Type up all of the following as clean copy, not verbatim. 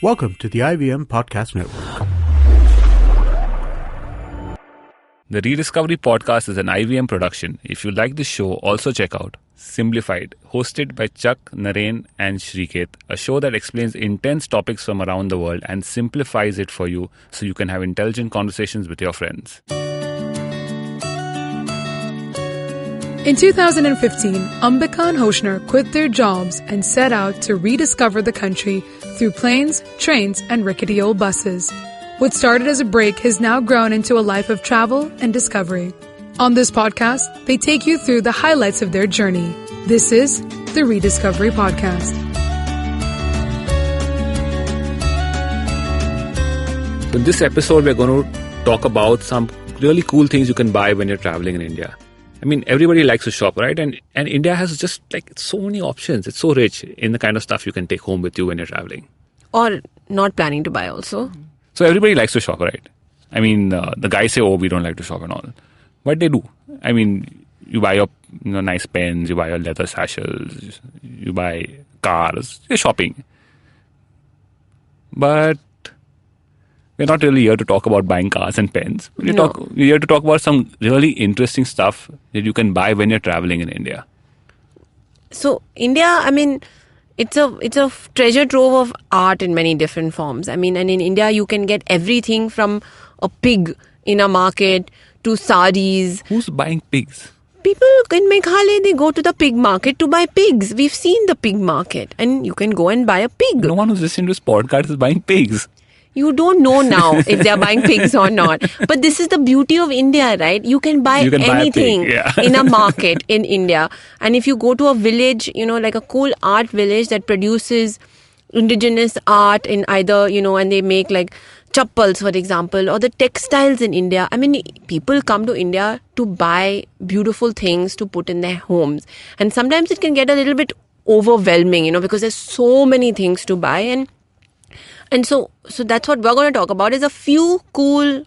Welcome to the IVM Podcast Network. The reDiscovery podcast is an IVM production. If you like this show, also check out Simplified, hosted by Chuck, Naren and Shriketh, a show that explains intense topics from around the world and simplifies it for you so you can have intelligent conversations with your friends. In 2015, Ambika and Hoshner quit their jobs and set out to rediscover the country through planes, trains, and rickety old buses. What started as a break has now grown into a life of travel and discovery. On this podcast, they take you through the highlights of their journey. This is the reDiscovery Podcast. In this episode, we're going to talk about some really cool things you can buy when you're traveling in India. I mean, everybody likes to shop, right? And India has just like so many options. It's so rich in the kind of stuff you can take home with you when you're traveling. Or not planning to buy also. So everybody likes to shop, right? I mean, the guys say, oh, we don't like to shop and all. But they do. I mean, you buy your nice pens, you buy your leather sachets, you buy cars, you're shopping. But we're not really here to talk about buying cars and pens. We're here to talk about some really interesting stuff that you can buy when you're traveling in India. So India, I mean, it's a treasure trove of art in many different forms. I mean, and in India you can get everything from a pig in a market to saris. Who's buying pigs? People in Meghalaya, they go to the pig market to buy pigs. We've seen the pig market and you can go and buy a pig. No one who's listening to this podcast is buying pigs. You don't know now if they're buying pigs or not. But this is the beauty of India, right? You can buy anything in a market in India. And if you go to a village, like a cool art village that produces indigenous art in either, and they make like chappals, for example, or the textiles in India. I mean, people come to India to buy beautiful things to put in their homes. And sometimes it can get a little bit overwhelming, because there's so many things to buy. And so that's what we're going to talk about is a few cool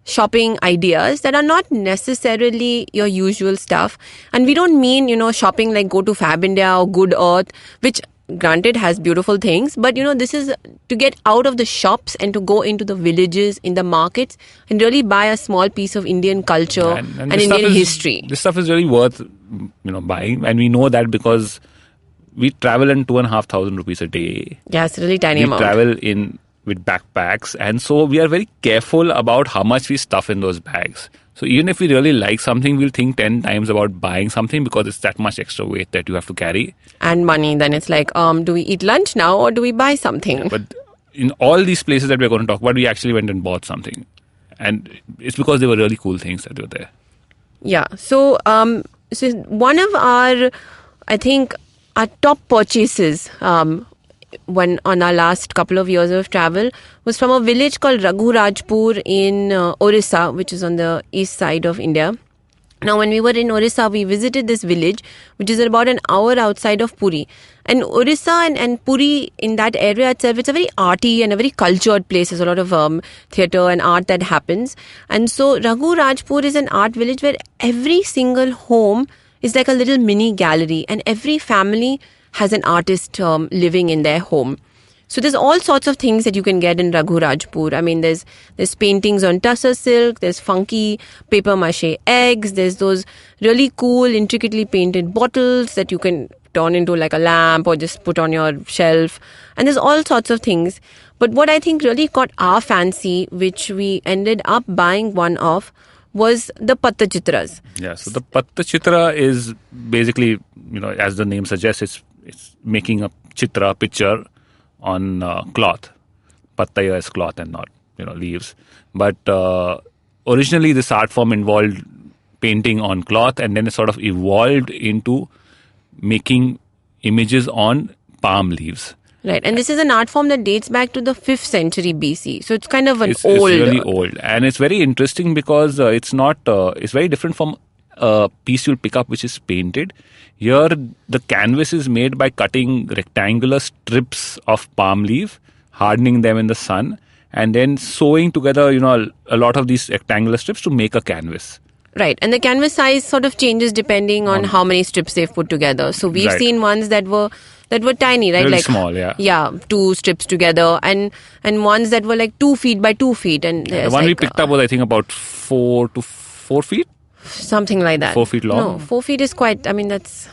shopping ideas that are not necessarily your usual stuff. And we don't mean, shopping like go to Fab India or Good Earth, which granted has beautiful things. But, this is to get out of the shops and to go into the villages, in the markets and really buy a small piece of Indian culture and Indian history. This stuff is really worth, buying. And we know that because we travel in 2,500 rupees a day. Yeah, it's a really tiny amount. We travel in with backpacks. And so we are very careful about how much we stuff in those bags. So even if we really like something, we'll think 10 times about buying something because it's that much extra weight that you have to carry. And money. Then it's like, do we eat lunch now or do we buy something? Yeah, but in all these places that we're going to talk about, we actually went and bought something. And it's because they were really cool things that were there. Yeah. So one of our, I think, our top purchases when on our last couple of years of travel was from a village called Raghu Rajput in Orissa, which is on the east side of India. Now, when we were in Orissa, we visited this village, which is about an hour outside of Puri. And Orissa and Puri, in that area itself, it's a very arty and a very cultured place. There's a lot of theatre and art that happens. And so Raghu Rajput is an art village where every single home is like a little mini gallery and every family has an artist living in their home. So there's all sorts of things that you can get in Raghu Rajput. I mean, there's paintings on tussar silk, there's funky paper mache eggs, there's those really cool, intricately painted bottles that you can turn into like a lamp or just put on your shelf. And there's all sorts of things. But what I think really caught our fancy, which we ended up buying one of, was the Patta Chitras. Yeah, so the Patta Chitra is basically, as the name suggests, it's making a chitra, picture on cloth. Patta is cloth and not, leaves. But originally this art form involved painting on cloth and then it sort of evolved into making images on palm leaves. Right, and this is an art form that dates back to the 5th century BC. So it's kind of it's really old. And it's very interesting because it's very different from a piece you'll pick up which is painted. Here, the canvas is made by cutting rectangular strips of palm leaf, hardening them in the sun, and then sewing together, a lot of these rectangular strips to make a canvas. Right, and the canvas size sort of changes depending on how many strips they've put together. So we've seen ones that were that were tiny, right? Really like small, yeah. Yeah, 2 strips together, and ones that were like 2 feet by 2 feet, and The one we picked up was, I think, about 4 to 4 feet. something like that. 4 feet long. No, 4 feet is quite. I mean, it's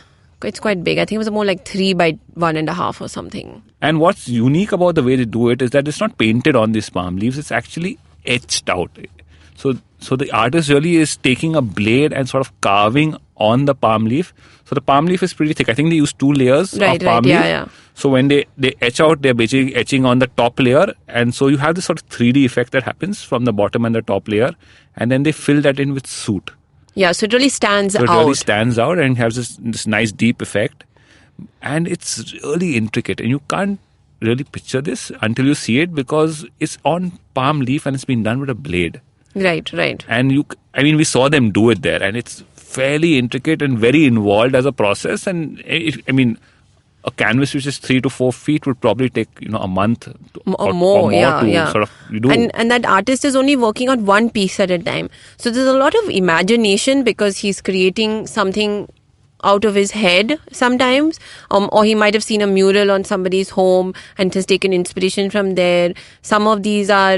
quite big. I think it was more like 3 by 1.5 or something. And what's unique about the way they do it is that it's not painted on these palm leaves; it's actually etched out. So the artist really is taking a blade and sort of carving on the palm leaf. So the palm leaf is pretty thick. I think they use 2 layers of palm leaf. Yeah. So when they etch out, they're basically etching on the top layer. And so you have this sort of 3D effect that happens from the bottom and the top layer. And then they fill that in with soot. Yeah, so it really stands So out. it really stands out and has this nice deep effect. And it's really intricate. And you can't really picture this until you see it, because it's on palm leaf and it's been done with a blade. Right. And we saw them do it there, and it's fairly intricate and very involved as a process. And a canvas which is 3 to 4 feet would probably take a month or more to sort of do. And that artist is only working on one piece at a time. So there's a lot of imagination, because he's creating something out of his head sometimes, or he might have seen a mural on somebody's home and has taken inspiration from there. Some of these are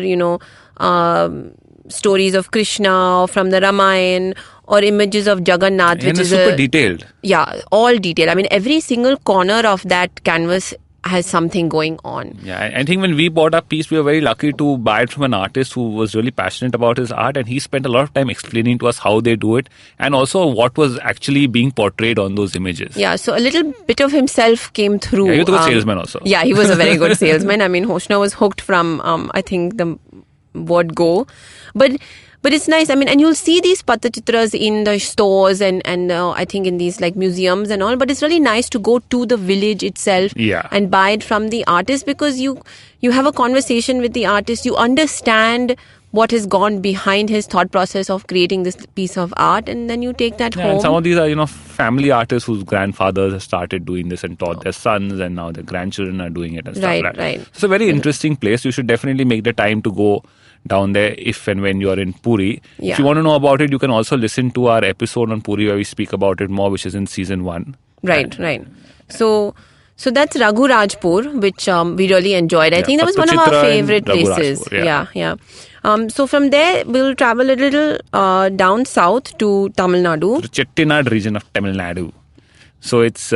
stories of Krishna or from the Ramayana, or images of Jagannath, and which it's is super detailed. Yeah, all detailed. I mean, every single corner of that canvas has something going on. Yeah, I think when we bought our piece, we were very lucky to buy it from an artist who was really passionate about his art, and he spent a lot of time explaining to us how they do it and also what was actually being portrayed on those images. Yeah, so a little bit of himself came through. Yeah, he was a good salesman also. Yeah, he was a very good salesman. I mean, Hoshna was hooked from, I think, the word go. But it's nice. I mean, and you'll see these Pattachitras in the stores and I think in these like museums and all. But it's really nice to go to the village itself and buy it from the artist, because you have a conversation with the artist. You understand what has gone behind his thought process of creating this piece of art, and then you take that home. And some of these are, family artists whose grandfathers have started doing this and taught their sons, and now their grandchildren are doing it and stuff like that. Right. It's a very interesting place. You should definitely make the time to go down there if and when you're in Puri. Yeah. If you want to know about it, you can also listen to our episode on Puri where we speak about it more, which is in season 1. Right. So that's Raghu Rajput, which we really enjoyed. I think that was one of our favorite places. Rajpur, yeah. So from there, we'll travel a little down south to Tamil Nadu. The Chettiar region of Tamil Nadu. So it's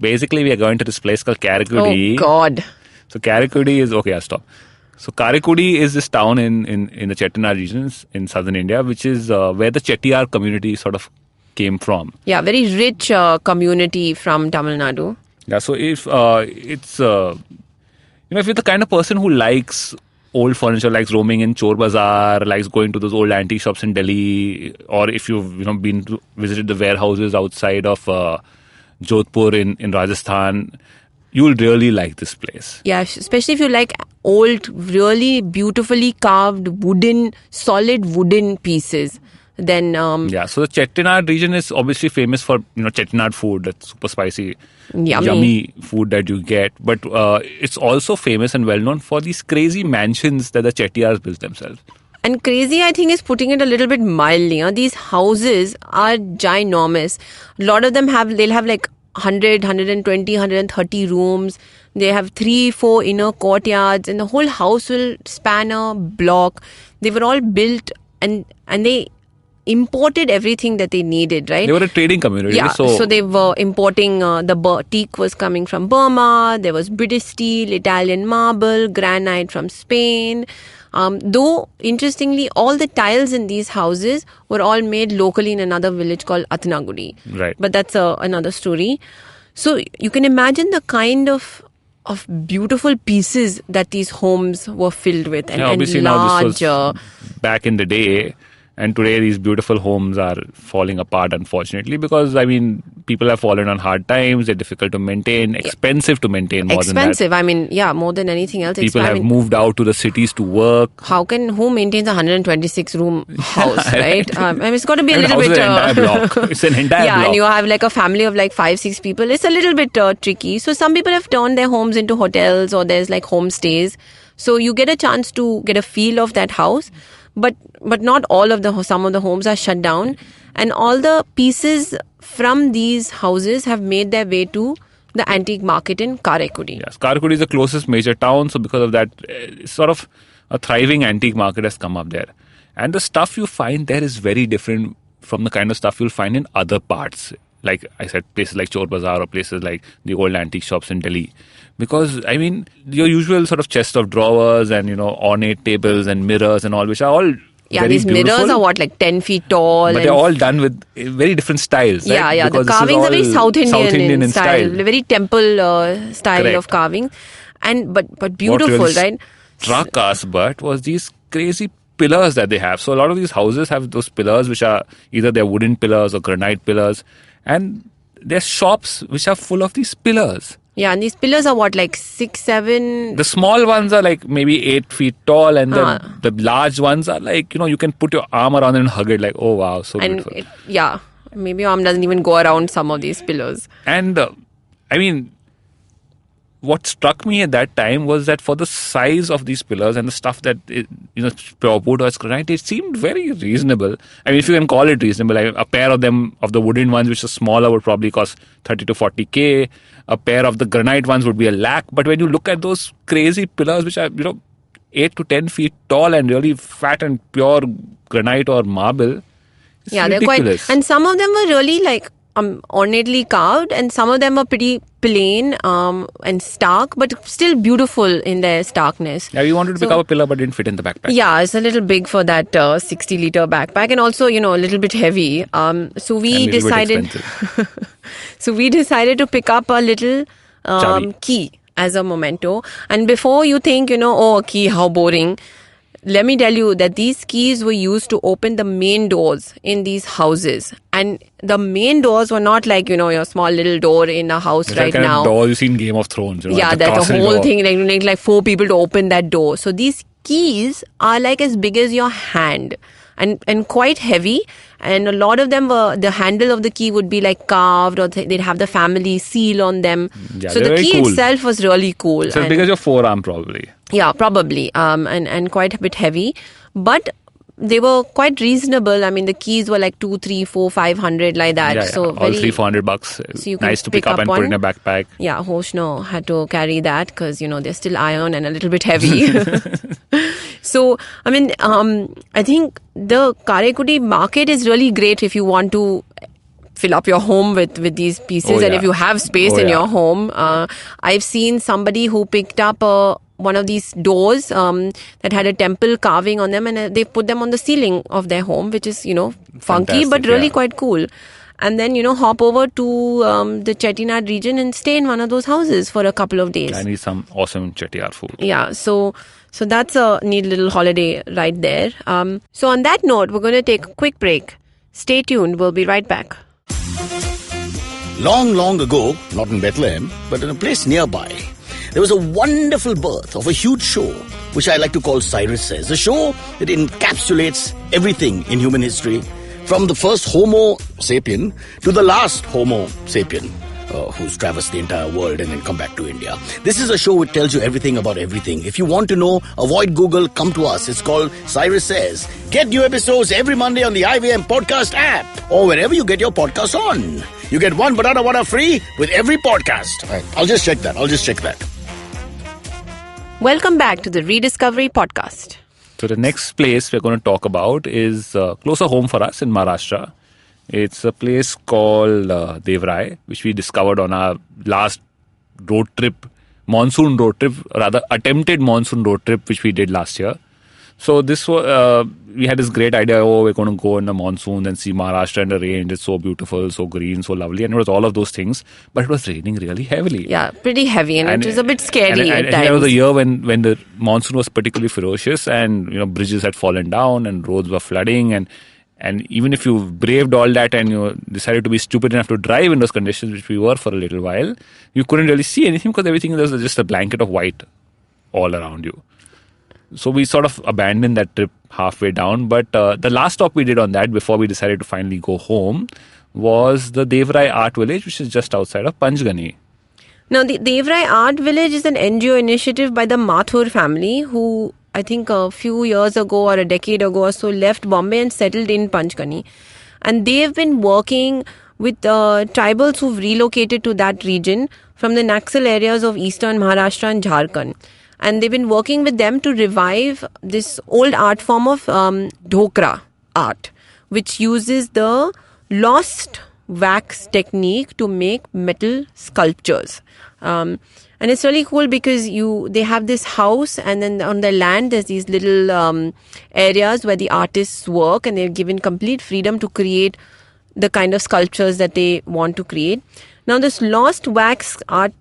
basically we are going to this place called Karaikudi. Oh God. So Karaikudi is okay. I'll stop. So Karaikudi is this town in the Chettiar regions in southern India, which is where the Chettiar community sort of came from. Yeah, very rich community from Tamil Nadu. Yeah, so if if you're the kind of person who likes old furniture, likes roaming in Chor Bazaar, likes going to those old antique shops in Delhi, or if you've visited the warehouses outside of Jodhpur in Rajasthan, you'll really like this place. Yeah, especially if you like old, really beautifully carved solid wooden pieces. Then so the Chettiar region is obviously famous for Chettiar food, that's super spicy, yummy food that you get. But it's also famous and well known for these crazy mansions that the Chettiars built themselves. And crazy, I think, is putting it a little bit mildly. These houses are ginormous. A lot of them they'll have like 100, 120, 130 rooms. They have 3-4 inner courtyards, and the whole house will span a block. They were all built and they imported everything that they needed, right? They were a trading community. Yeah, so they were importing, the teak was coming from Burma, there was British steel, Italian marble, granite from Spain. Though, interestingly, all the tiles in these houses were all made locally in another village called Atnagudi. Right. But that's another story. So you can imagine the kind of beautiful pieces that these homes were filled with, and obviously large. Now this was back in the day. And today these beautiful homes are falling apart, unfortunately, because, people have fallen on hard times. They're difficult to maintain, expensive to maintain more than that. Expensive, more than anything else. People have moved out to the cities to work. Who maintains a 126-room house, right? It's got to be a little bit... It's an entire block. It's an entire block. And you have like a family of like 5-6 people. It's a little bit tricky. So some people have turned their homes into hotels, or there's like homestays. So you get a chance to get a feel of that house. But not all of some of the homes are shut down, and all the pieces from these houses have made their way to the antique market in Karaikudi. Yes, Karaikudi is the closest major town, so because of that, sort of a thriving antique market has come up there. And the stuff you find there is very different from the kind of stuff you'll find in other parts. Like I said, places like Chor Bazaar or places like the old antique shops in Delhi. Because, I mean, your usual sort of chest of drawers and, ornate tables and mirrors and all, which are all yeah, very these beautiful, mirrors are 10 feet tall. But they're all done with very different styles, right? Yeah, Because the carvings are very South Indian in style. Very temple style Correct. of carving. And but beautiful, what really right? struck us, but was these crazy pillars that they have. So a lot of these houses have those pillars which are either they're wooden pillars or granite pillars, and there's shops which are full of these pillars. Yeah, and these pillars are 6, 7? The small ones are like maybe 8 feet tall, and the large ones are like, you can put your arm around it and hug it like, oh wow, so beautiful. Maybe your arm doesn't even go around some of these pillars. And I mean, what struck me at that time was that for the size of these pillars and the stuff that, pure wood or granite, it seemed very reasonable. I mean, if you can call it reasonable, like a pair of them, of the wooden ones, which are smaller, would probably cost 30 to 40K. A pair of the granite ones would be $1 lakh. But when you look at those crazy pillars, which are, 8 to 10 feet tall and really fat and pure granite or marble, it's ridiculous. They're quite, and some of them were really ornately carved, and some of them are pretty plain and stark, but still beautiful in their starkness. Yeah, we wanted to pick up a pillar, but didn't fit in the backpack. Yeah, it's a little big for that 60-liter backpack, and also a little bit heavy. So we decided. So we decided to pick up a little key as a memento. And before you think, a key, how boring. Let me tell you that these keys were used to open the main doors in these houses. And the main doors were not like, your small little door in a house right like now. Door you see in Game of Thrones. Yeah, that's the whole thing. Like, you need like 4 people to open that door. So these keys are like as big as your hand and quite heavy. And a lot of them the handle of the key would be like carved, or they'd have the family seal on them. Yeah, so the key itself was really cool. So as big as your forearm probably. Yeah, probably. And quite a bit heavy. But they were quite reasonable. I mean, the keys were like 2, 3, 4, 500 like that. Yeah, so all $300-400. So you nice to pick up and put in a backpack. Yeah, Hoshno had to carry that because, they're still iron and a little bit heavy. So, I mean, I think the Karaikudi market is really great if you want to fill up your home with these pieces, and if you have space in your home. I've seen somebody who picked up one of these doors that had a temple carving on them, and they put them on the ceiling of their home, which is, funky, but really quite cool. And then, hop over to the Chettiar region and stay in one of those houses for a couple of days. I need some awesome Chettiar food. Yeah, so that's a neat little holiday right there. So on that note, we're going to take a quick break. Stay tuned. We'll be right back. Long, long ago, not in Bethlehem, but in a place nearby, there was a wonderful birth of a huge show, which I like to call Cyrus Says, a show that encapsulates everything in human history, from the first Homo sapien to the last Homo sapien, who's traversed the entire world and then come back to India. This is a show which tells you everything about everything. If you want to know, avoid Google, come to us. It's called Cyrus Says. Get new episodes every Monday on the IVM podcast app or wherever you get your podcasts on. You get one banana vada free with every podcast. Right. I'll just check that. Welcome back to the reDiscovery podcast. So the next place we're going to talk about is closer home for us in Maharashtra. It's a place called Everardt, which we discovered on our last monsoon road trip, rather attempted monsoon road trip, which we did last year. So this we had this great idea, we're going to go in the monsoon and see Maharashtra in the rain. It's so beautiful, so green, so lovely. And it was all of those things. But it was raining really heavily. Yeah, pretty heavy. And it was a bit scary at times. It was a year when the monsoon was particularly ferocious, and bridges had fallen down and roads were flooding. And even if you braved all that and you decided to be stupid enough to drive in those conditions, which we were for a little while, you couldn't really see anything because everything was just a blanket of white all around you. So we sort of abandoned that trip halfway down. But the last stop we did on that before we decided to finally go home was the Everardt Village, which is just outside of Panchgani. Now, the Everardt Village is an NGO initiative by the Mathur family, who I think a few years ago or a decade ago or so left Bombay and settled in Panchgani. And they've been working with tribals who've relocated to that region from the Naxal areas of eastern Maharashtra and Jharkhand. And they've been working with them to revive this old art form of dhokra art, which uses the lost wax technique to make metal sculptures. And it's really cool because they have this house, and then on the land there's these little areas where the artists work, and they're given complete freedom to create the kind of sculptures that they want to create. Now, this lost wax art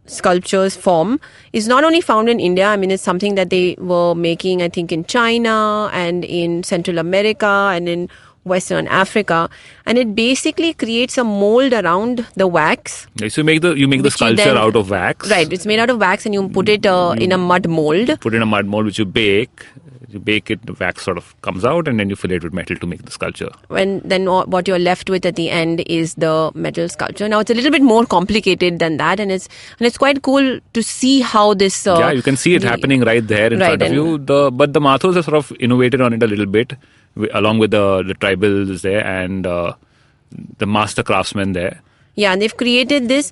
sculptures form is not only found in India. I mean, it's something that they were making, I think, in China and in Central America and in Western Africa, and it basically creates a mold around the wax. So you make the sculpture out of wax. Right, it's made out of wax, and you put it in a mud mold. Put it in a mud mold, which you bake. You bake it, the wax sort of comes out, and then you fill it with metal to make the sculpture. And then what you're left with at the end is the metal sculpture. Now, it's a little bit more complicated than that, and it's quite cool to see how this. Yeah, you can see it happening right there in front of you. But the Mathurs have sort of innovated on it a little bit, along with the tribals there and the master craftsmen there. Yeah, and they've created this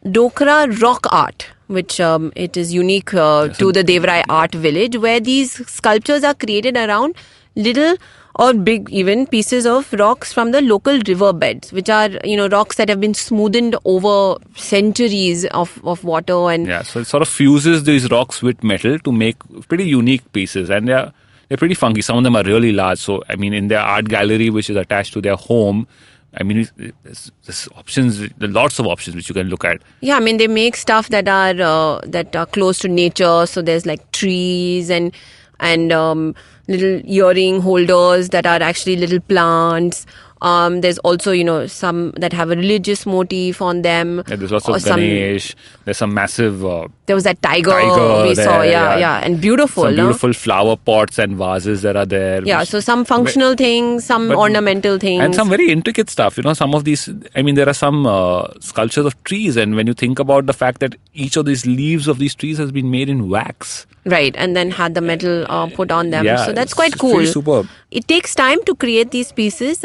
Dokra rock art, which it is unique to the Everardt Art Village, where these sculptures are created around little or big even pieces of rocks from the local river beds, which are rocks that have been smoothened over centuries of water. And yeah, so it sort of fuses these rocks with metal to make pretty unique pieces, and they're pretty funky. Some of them are really large. So I mean, in their art gallery, which is attached to their home, I mean, there's options, lots of options which you can look at. Yeah, I mean, they make stuff that are close to nature. So there's like trees and little earring holders that are actually little plants. There's also, some that have a religious motif on them. Yeah, there's lots of Ganesh. There's some massive... there was that tiger we saw, and beautiful. Some beautiful flower pots and vases that are there. Yeah, so some functional things, some ornamental things. And some very intricate stuff. Some of these... I mean, there are some sculptures of trees, and when you think about the fact that each of these leaves of these trees has been made in wax. Right, and then had the metal put on them. Yeah, so that's quite cool. It's superb. It takes time to create these pieces,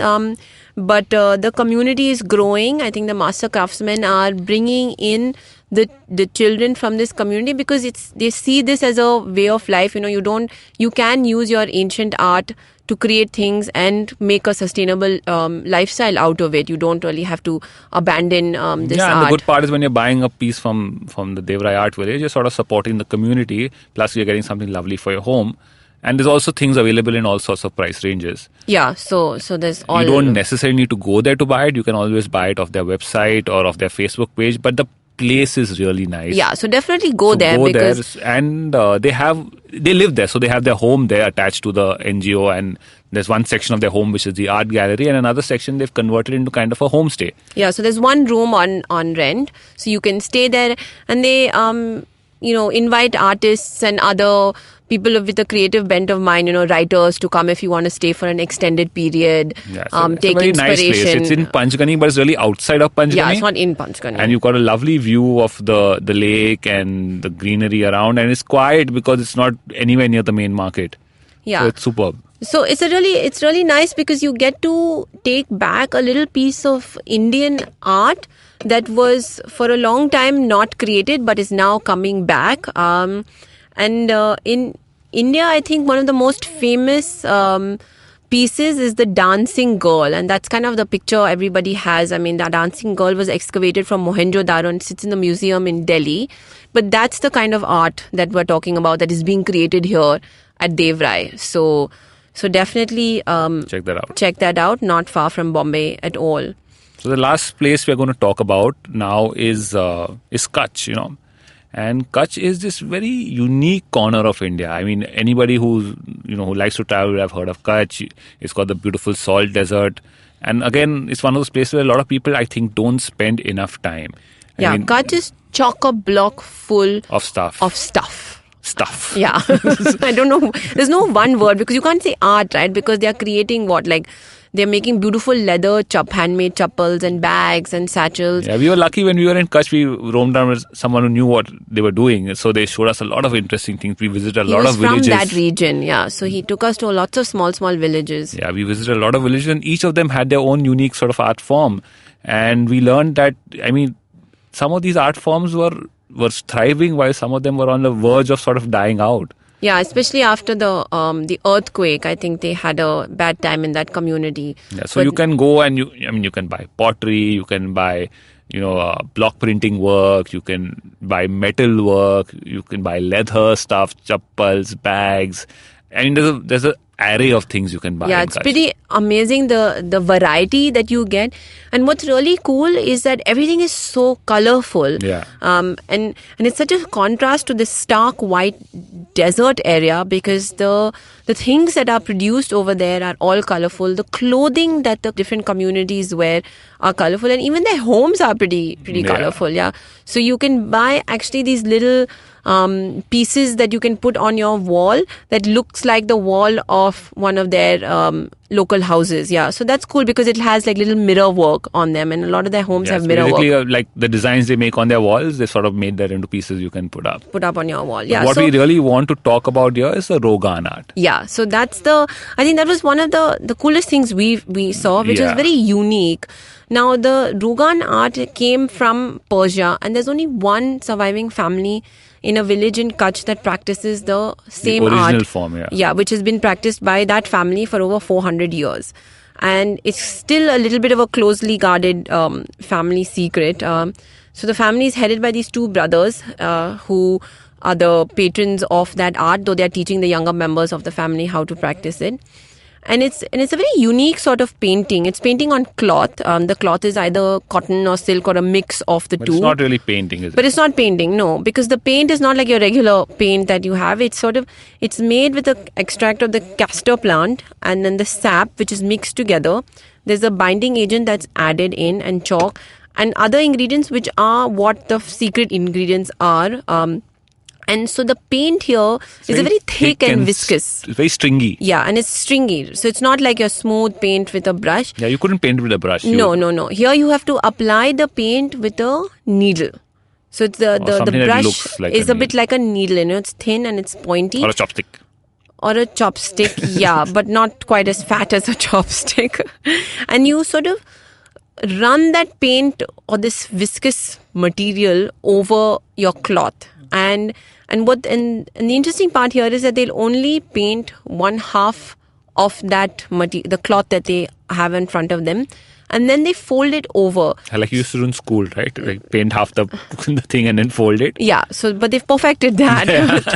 but the community is growing. I think the master craftsmen are bringing in the children from this community because they see this as a way of life. You can use your ancient art to create things and make a sustainable lifestyle out of it. You don't really have to abandon this art. And the good part is when you're buying a piece from the Everardt Art Village, you're sort of supporting the community, plus you're getting something lovely for your home. And there's also things available in all sorts of price ranges. Yeah, so there's all... You don't necessarily need to go there to buy it. You can always buy it off their website or off their Facebook page. But the place is really nice. Yeah, so definitely go there. And they live there. So they have their home there attached to the NGO. And there's one section of their home which is the art gallery. And another section they've converted into kind of a homestay. Yeah, so there's one room on rent. So you can stay there. And they... invite artists and other people with a creative bent of mind, writers to come if you want to stay for an extended period, take inspiration. Nice place. It's in Panchgani, but it's really outside of Panchgani. Yeah, it's not in Panchgani. And you've got a lovely view of the lake and the greenery around, and it's quiet because it's not anywhere near the main market. Yeah. So it's superb. So it's really nice because you get to take back a little piece of Indian art that was for a long time not created but is now coming back. In India, I think one of the most famous pieces is the dancing girl, and that's kind of the picture everybody has. I mean, that dancing girl was excavated from Mohenjo-daro and sits in the museum in Delhi. But that's the kind of art that we're talking about that is being created here at Everardt. So definitely check that out. Not far from Bombay at all. So the last place we're going to talk about now is Kutch, And Kutch is this very unique corner of India. I mean, anybody who likes to travel would have heard of Kutch. It's got the beautiful salt desert. And again, it's one of those places where a lot of people, I think, don't spend enough time. I mean, Kutch is chock-a-block full of stuff. Stuff. Yeah. I don't know. There's no one word because you can't say art, right? Because they are creating they're making beautiful leather handmade chappals and bags and satchels. Yeah, we were lucky when we were in Kutch. We roamed down with someone who knew what they were doing. So they showed us a lot of interesting things. We visited a lot of villages. He was from that region, yeah. So he took us to lots of small villages. Yeah, we visited a lot of villages and each of them had their own unique sort of art form. And we learned that, I mean, some of these art forms were thriving while some of them were on the verge of sort of dying out. Yeah, especially after the earthquake, I think they had a bad time in that community. Yeah, so you can go and you can buy pottery, you can buy block printing work, you can buy metal work, you can buy leather stuff, chappals, bags. I mean, there's a array of things you can buy. Yeah, it's pretty amazing the variety that you get. And what's really cool is that everything is so colorful. Yeah. And it's such a contrast to this stark white desert area, because the things that are produced over there are all colorful. The clothing that the different communities wear are colorful, and even their homes are pretty colorful. Yeah. So you can buy actually these little pieces that you can put on your wall that looks like the wall of one of their local houses. Yeah, so that's cool because it has like little mirror work on them, and a lot of their homes have mirror basically, work. Like the designs they make on their walls, they sort of made that into pieces you can put up on your wall. Yeah. What we really want to talk about here is the Rogan art. Yeah, so I think that was one of the coolest things we saw, which was very unique. Now, the Rogan art came from Persia, and there's only one surviving family in a village in Kutch that practices the same original art. Form, yeah, which has been practiced by that family for over 400 years. And it's still a little bit of a closely guarded family secret. So the family is headed by these two brothers who are the patrons of that art, though they are teaching the younger members of the family how to practice it. And it's a very unique sort of painting. It's painting on cloth. The cloth is either cotton or silk or a mix of the two. It's not really painting, is it? But it's not painting, no, because the paint is not like your regular paint that you have. It's made with the extract of the castor plant and then the sap, which is mixed together. There's a binding agent that's added in, and chalk and other ingredients, which are what the secret ingredients are. And so the paint here is a very thick and viscous. It's very stringy. Yeah, and it's stringy. So it's not like your smooth paint with a brush. Yeah, you couldn't paint with a brush. No. Here you have to apply the paint with a needle. So it's the brush like is a bit like a needle. It's thin and it's pointy. Or a chopstick. Yeah, but not quite as fat as a chopstick. And you sort of run that paint or this viscous material over your cloth. And the interesting part here is that they'll only paint one half of that the cloth that they have in front of them, and then they fold it over. Like you used to do in school, right? Like paint half the thing and then fold it. Yeah. So, but they've perfected that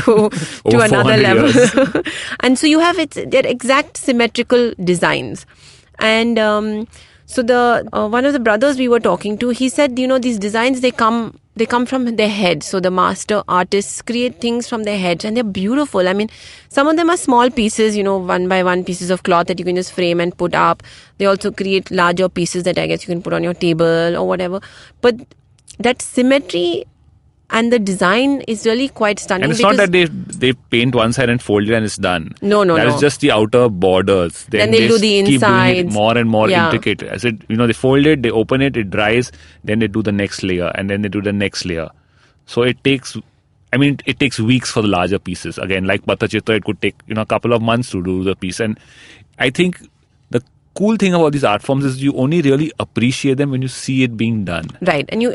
to another level. And so you have they're exact symmetrical designs, and so one of the brothers we were talking to, he said, these designs they come from their head. So the master artists create things from their heads, and they're beautiful. I mean, some of them are small pieces, 1 by 1 pieces of cloth that you can just frame and put up. They also create larger pieces that I guess you can put on your table or whatever. But that symmetry and the design is really quite stunning. And it's not that they paint one side and fold it and it's done. No. That is just the outer borders. Then they do the keep insides. doing it more and more intricate. As they fold it, they open it, it dries, then they do the next layer, and then they do the next layer. So it takes weeks for the larger pieces. Again, like Pattachitra, it could take a couple of months to do the piece. And I think the cool thing about these art forms is you only really appreciate them when you see it being done. Right, and you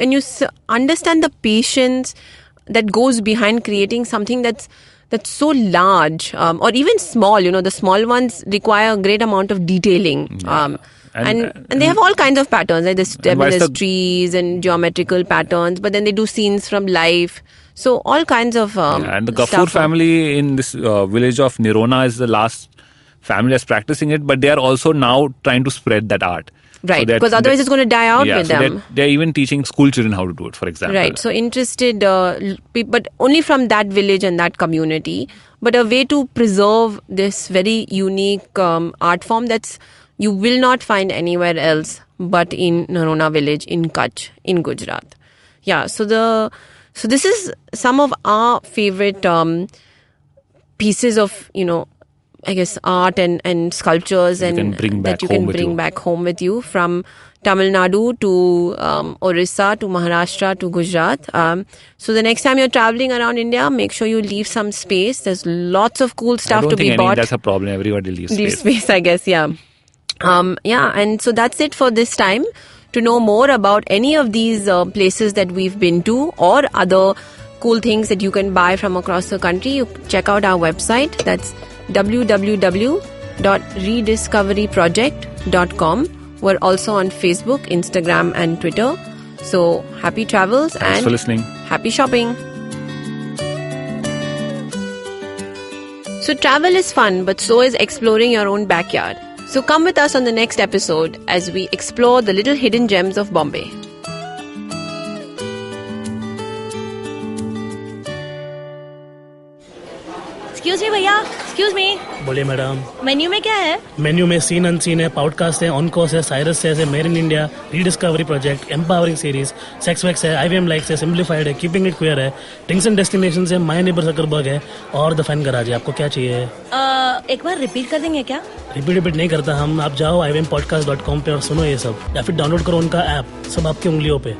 understand the patience that goes behind creating something that's so large, or even small. The small ones require a great amount of detailing. Yeah. And they have all kinds of patterns. Like there's trees and geometrical patterns, but then they do scenes from life. So all kinds of and the Gafur family in this village of Nirona is the last family that's practicing it, but they are also now trying to spread that art. Right, because otherwise it's going to die out with them. They're even teaching school children how to do it, for example. Right, so interested, but only from that village and that community, but a way to preserve this very unique art form that's you will not find anywhere else but in Nirona village in Kutch, in Gujarat. Yeah, so this is some of our favorite pieces of, I guess art and sculptures that you can bring back home with you from Tamil Nadu to Orissa to Maharashtra to Gujarat. So the next time you're traveling around India, make sure you leave some space. There's lots of cool stuff to be bought. That's a problem. Everybody leaves space. I guess, yeah. And so that's it for this time. to know more about any of these places that we've been to or other cool things that you can buy from across the country, you check out our website. That's www.rediscoveryproject.com. We're also on Facebook, Instagram and Twitter. So happy travels. Thanks for listening. Happy shopping. So travel is fun, but so is exploring your own backyard. So come with us on the next episode as we explore the little hidden gems of Bombay. Excuse me भैया, excuse me. बोलिए madam. Menu में क्या है? Menu में scene unseen है, podcast है, on course है, Cyrus है, made in India, rediscovery project, empowering series, sex wax है, IVM लाइक्स है, सिंप्लीफाइड है, कीपिंग इट क्वियर है, थिंग्स एंड डेस्टिनेशंस है, माय नेबर जकरबर्ग है और द फैन गराज है. आपको क्या चाहिए? एक बार रिपीट कर देंगे क्या? रिपीट नहीं करता हम. आप जाओ IVMpodcast.com पे और सुनो ये सब, या फिर डाउनलोड करो उनका ऐप. सब आपकी उंगलियों पे.